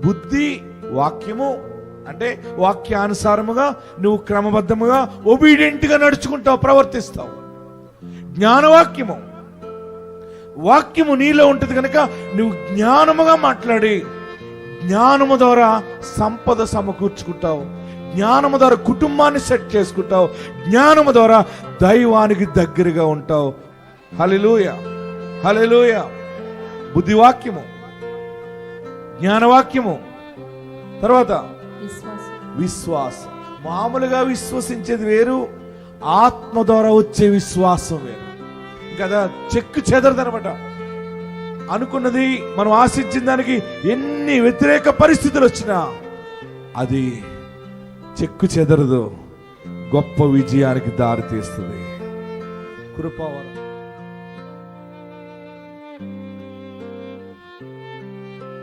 బుద్ధి వాక్యము అంటే వాక్యానుసారముగా నువ్వు క్రమబద్ధముగా ఒబీడియంట్గా నడుచుకుంటావు, ప్రవర్తిస్తావు. జ్ఞానవాక్యము, వాక్యము నీలో ఉంటుంది కనుక నువ్వు జ్ఞానముగా మాట్లాడి జ్ఞానము ద్వారా సంపద సమకూర్చుకుంటావు, జ్ఞానము ద్వారా కుటుంబాన్ని సెట్ చేసుకుంటావు, జ్ఞానము ద్వారా దైవానికి దగ్గరగా ఉంటావు. హల్లెలూయా, హల్లెలూయా. బుద్ధివాక్యము, జ్ఞానవాక్యము, తర్వాత విశ్వాసం. మామూలుగా విశ్వసించేది వేరు, ఆత్మ ద్వారా వచ్చే విశ్వాసం వేరు. కదా చెక్కు చెదరదనమాట. అనుకున్నది మనం ఆశించిన దానికి ఎన్ని వ్యతిరేక పరిస్థితులు వచ్చినా అది చెక్కు చెదరదు, గొప్ప విజయానికి దారి తీస్తుంది. కృపావరం.